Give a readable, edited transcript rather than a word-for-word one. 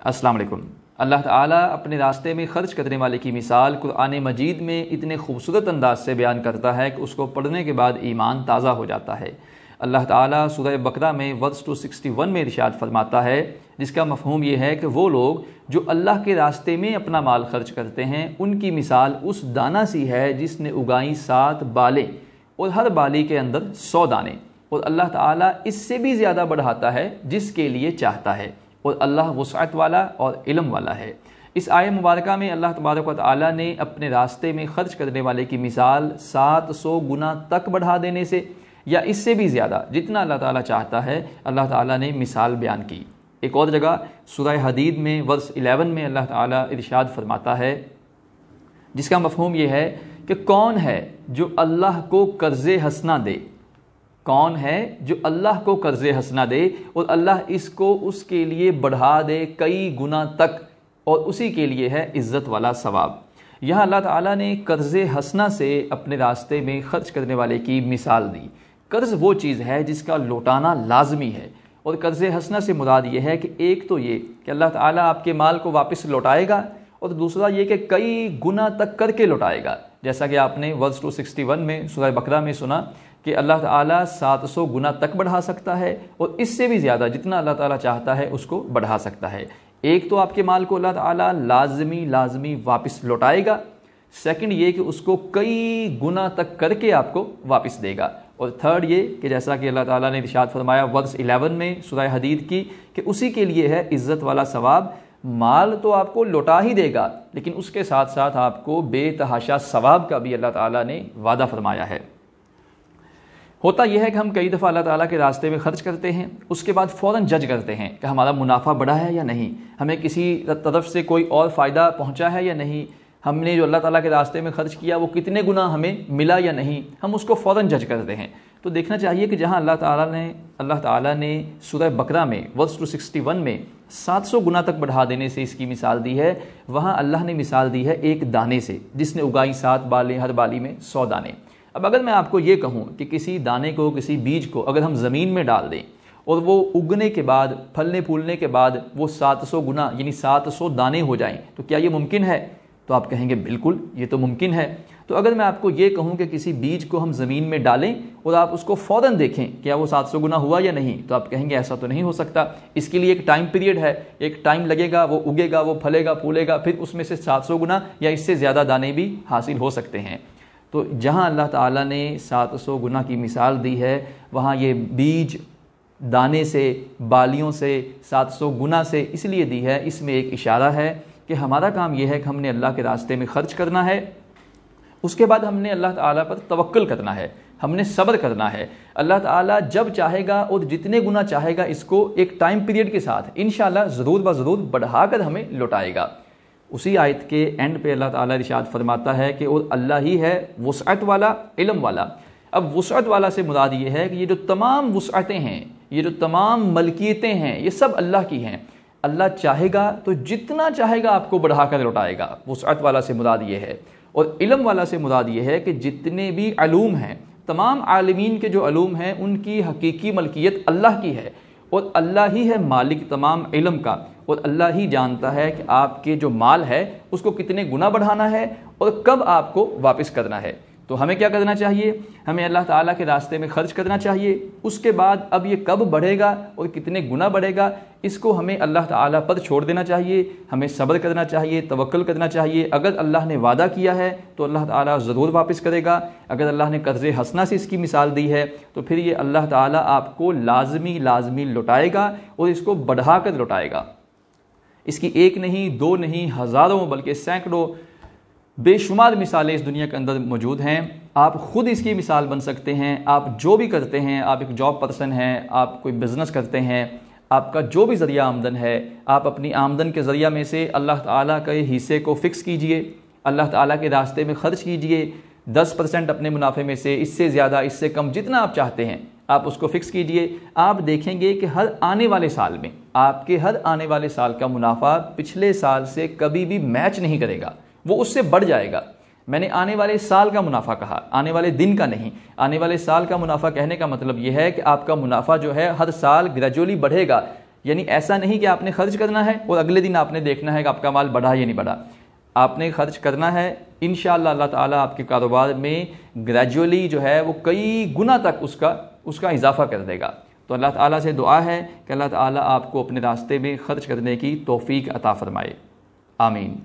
السلام علیکم۔ اللہ تعالیٰ اپنے راستے میں خرچ کرنے والے کی مثال قرآن مجید میں اتنے خوبصورت انداز سے بیان کرتا ہے کہ اس کو پڑھنے کے بعد ایمان تازہ ہو جاتا ہے۔ اللہ تعالیٰ سورہ بقرہ میں ورس 261 میں ارشاد فرماتا ہے، جس کا مفہوم یہ ہے کہ وہ لوگ جو اللہ کے راستے میں اپنا مال خرچ کرتے ہیں ان کی مثال اس دانہ سی ہے جس نے اگائیں 7 بالیں اور ہر بالی کے اندر 100 دانے، اور اللہ تعالیٰ اس سے بھی زیادہ بڑھاتا ہے جس کے لیے چاہتا ہے، اور اللہ وسعت والا اور علم والا ہے۔ اس آیہ مبارکہ میں اللہ تبارک و تعالیٰ نے اپنے راستے میں خرچ کرنے والے کی مثال 700 گنا تک بڑھا دینے سے یا اس سے بھی زیادہ جتنا اللہ تعالیٰ چاہتا ہے اللہ تعالیٰ نے مثال بیان کی۔ ایک اور جگہ سورہ حدید میں ورس 11 میں اللہ تعالیٰ ارشاد فرماتا ہے، جس کا مفہوم یہ ہے کہ کون ہے جو اللہ کو قرض حسنہ دے، کون ہے جو اللہ کو قرض حسنہ دے اور اللہ اس کو اس کے لیے بڑھا دے کئی گنا تک، اور اسی کے لیے ہے عزت والا ثواب۔ یہاں اللہ تعالیٰ نے قرض حسنہ سے اپنے راستے میں خرچ کرنے والے کی مثال دی۔ قرض وہ چیز ہے جس کا لوٹانا لازمی ہے، اور قرض حسنہ سے مراد یہ ہے کہ ایک تو یہ کہ اللہ تعالیٰ آپ کے مال کو واپس لوٹائے گا، اور دوسرا یہ کہ کئی گنا تک کر کے لوٹائے گا، جیسا کہ آپ نے ورس 261 میں سورہ بقرہ میں سنا کہ اللہ تعالیٰ 700 گنا تک بڑھا سکتا ہے، اور اس سے بھی زیادہ جتنا اللہ تعالیٰ چاہتا ہے اس کو بڑھا سکتا ہے۔ ایک تو آپ کے مال کو اللہ تعالیٰ لازمی واپس لوٹائے گا، سیکنڈ یہ کہ اس کو کئی گنا تک کر کے آپ کو واپس دے گا، اور تھرڈ یہ کہ جیسا کہ اللہ تعالیٰ نے ارشاد فرمایا ورس 11 میں سورہ حدید کی کہ اسی کے لیے ہے عزت والا ثواب۔ مال تو آپ کو لوٹا ہی دے گا، لیکن اس کے ساتھ ساتھ آپ کو بے تحاشا ثواب کا بھی اللہ تعالیٰ نے وعدہ فرمایا ہے۔ ہوتا یہ ہے کہ ہم کئی دفعہ اللہ تعالیٰ کے راستے میں خرچ کرتے ہیں، اس کے بعد فوراً جج کرتے ہیں کہ ہمارا منافع بڑھا ہے یا نہیں، ہمیں کسی طرف سے کوئی اور فائدہ پہنچا ہے یا نہیں، ہم نے جو اللہ تعالیٰ کے راستے میں خرچ کیا وہ کتنے گنا ہمیں ملا یا نہیں، ہم اس کو فوراً جج کرتے ہیں۔ تو دیکھنا چاہیے کہ جہاں اللہ تعالیٰ نے سورہ بقرہ میں ورس 261 میں 700 گنا تک بڑھا دینے سے اس کی مثال دی ہے، وہاں اللہ نے مثال دی ہے ایک دانے سے جس نے اگائی 7 بالیں، ہر بالی میں 100 دانے۔ اب اگر میں آپ کو یہ کہوں کہ کسی دانے کو، کسی بیج کو اگر ہم زمین میں ڈال دیں اور وہ اگنے کے بعد، پھلنے پھولنے کے بعد وہ 700 گنا یعنی 700 دانے ہو جائیں تو کیا یہ ممکن ہے؟ تو آپ کہیں گے بالکل یہ تو ممکن ہے۔ تو اگر میں آپ کو یہ کہوں کہ کسی بیج کو ہم زمین میں ڈالیں اور آپ اس کو فوراً دیکھیں کیا وہ 700 گنا ہوا یا نہیں، تو آپ کہیں گے ایسا تو نہیں ہو سکتا، اس کے لیے ایک ٹائم پیریڈ ہے، ایک ٹائم لگے گا، وہ اگے گا، وہ پھلے گا، پھولے گا، پھر اس میں سے 700 گنا یا اس سے زیادہ دانے بھی حاصل ہو سکتے ہیں۔ تو جہاں اللہ تعالیٰ نے 700 گنا کی مثال دی ہے، وہاں یہ بیج دانے سے، بالیوں سے، 700 گنا سے اس لیے دی ہے، اس میں ایک اشارہ ہے کہ ہمارا کام یہ ہے کہ ہم نے اللہ کے راستے میں خرچ کرنا ہے، اس کے بعد ہم نے اللہ تعالیٰ پر توکل کرنا ہے، ہم نے صبر کرنا ہے۔ اللہ تعالیٰ جب چاہے گا اور جتنے گنا چاہے گا اس کو ایک ٹائم پیریڈ کے ساتھ انشاءاللہ ضرور بضرور بڑھا کر ہمیں لوٹائے گا۔ اسی آیت کے اینڈ پہ اللہ تعالیٰ ارشاد فرماتا ہے کہ اور اللہ ہی ہے وسعت والا، علم والا۔ اب وسعت والا سے مراد یہ ہے کہ یہ جو تمام وسعتیں ہیں، یہ جو تمام ملکیتیں ہیں، یہ سب اللہ کی ہیں۔ اللہ چاہے گا تو جتنا چاہے گا آپ کو بڑھا کر لوٹائے گا، وسعت والا سے مراد یہ ہے۔ اور علم والا سے مراد یہ ہے کہ جتنے بھی علوم ہیں، تمام عالمین کے جو علوم ہیں ان کی حقیقی ملکیت اللہ کی ہے، اور اللہ ہی ہے مالک تمام علم کا، اور اللہ ہی جانتا ہے کہ آپ کے جو مال ہے اس کو کتنے گنا بڑھانا ہے اور کب آپ کو واپس کرنا ہے۔ تو ہمیں کیا کرنا چاہیے؟ ہمیں اللہ تعالیٰ کے راستے میں خرچ کرنا چاہیے، اس کے بعد اب یہ کب بڑھے گا اور کتنے گنا بڑھے گا اس کو ہمیں اللہ تعالیٰ پر چھوڑ دینا چاہیے، ہمیں صبر کرنا چاہیے، توکل کرنا چاہیے۔ اگر اللہ نے وعدہ کیا ہے تو اللہ تعالیٰ ضرور واپس کرے گا، اگر اللہ نے قرض حسنہ سے اس کی مثال دی ہے تو پھر یہ اللہ تعالیٰ آپ کو لازمی لوٹائے گا اور اس کو بڑھا کر لوٹائے گا۔ اس کی ایک نہیں، دو نہیں، ہزاروں بلکہ سینکڑوں بے شمار مثالیں اس دنیا کے اندر موجود ہیں۔ آپ خود اس کی مثال بن سکتے ہیں۔ آپ جو بھی کرتے ہیں، آپ ایک جاب پرسن ہیں، آپ کوئی بزنس کرتے ہیں، آپ کا جو بھی ذریعہ آمدن ہے، آپ اپنی آمدن کے ذریعہ میں سے اللہ تعالیٰ کے حصے کو فکس کیجئے، اللہ تعالیٰ کے راستے میں خرچ کیجئے، 10% اپنے منافع میں سے، اس سے زیادہ، اس سے کم، جتنا آپ چاہتے ہیں آپ اس کو فکس کیجئے۔ آپ دیکھیں گے کہ ہر آنے والے سال میں آپ کے ہر آنے والے سال کا منافع پچھلے سال سے کبھی بھی میچ نہیں کرے گا، وہ اس سے بڑھ جائے گا۔ میں نے آنے والے سال کا منافع کہا، آنے والے دن کا نہیں۔ آنے والے سال کا منافع کہنے کا مطلب یہ ہے کہ آپ کا منافع جو ہے ہر سال گریجولی بڑھے گا، یعنی ایسا نہیں کہ آپ نے خرچ کرنا ہے اور اگلے دن آپ نے دیکھنا ہے کہ آپ کا مال بڑھا یا نہیں بڑھا. آپ نے خرچ کرنا ہے، انشاءاللہ اللہ تعالیٰ آپ کے کاروبار میں گریجولی جو ہے وہ کئی گنا تک اس کا اضافہ کر دے گا. تو اللہ تعالیٰ سے دعا ہے کہ اللہ تعالیٰ آپ کو اپنے راستے میں خرچ کرنے کی توفیق عطا فرمائے. آمین.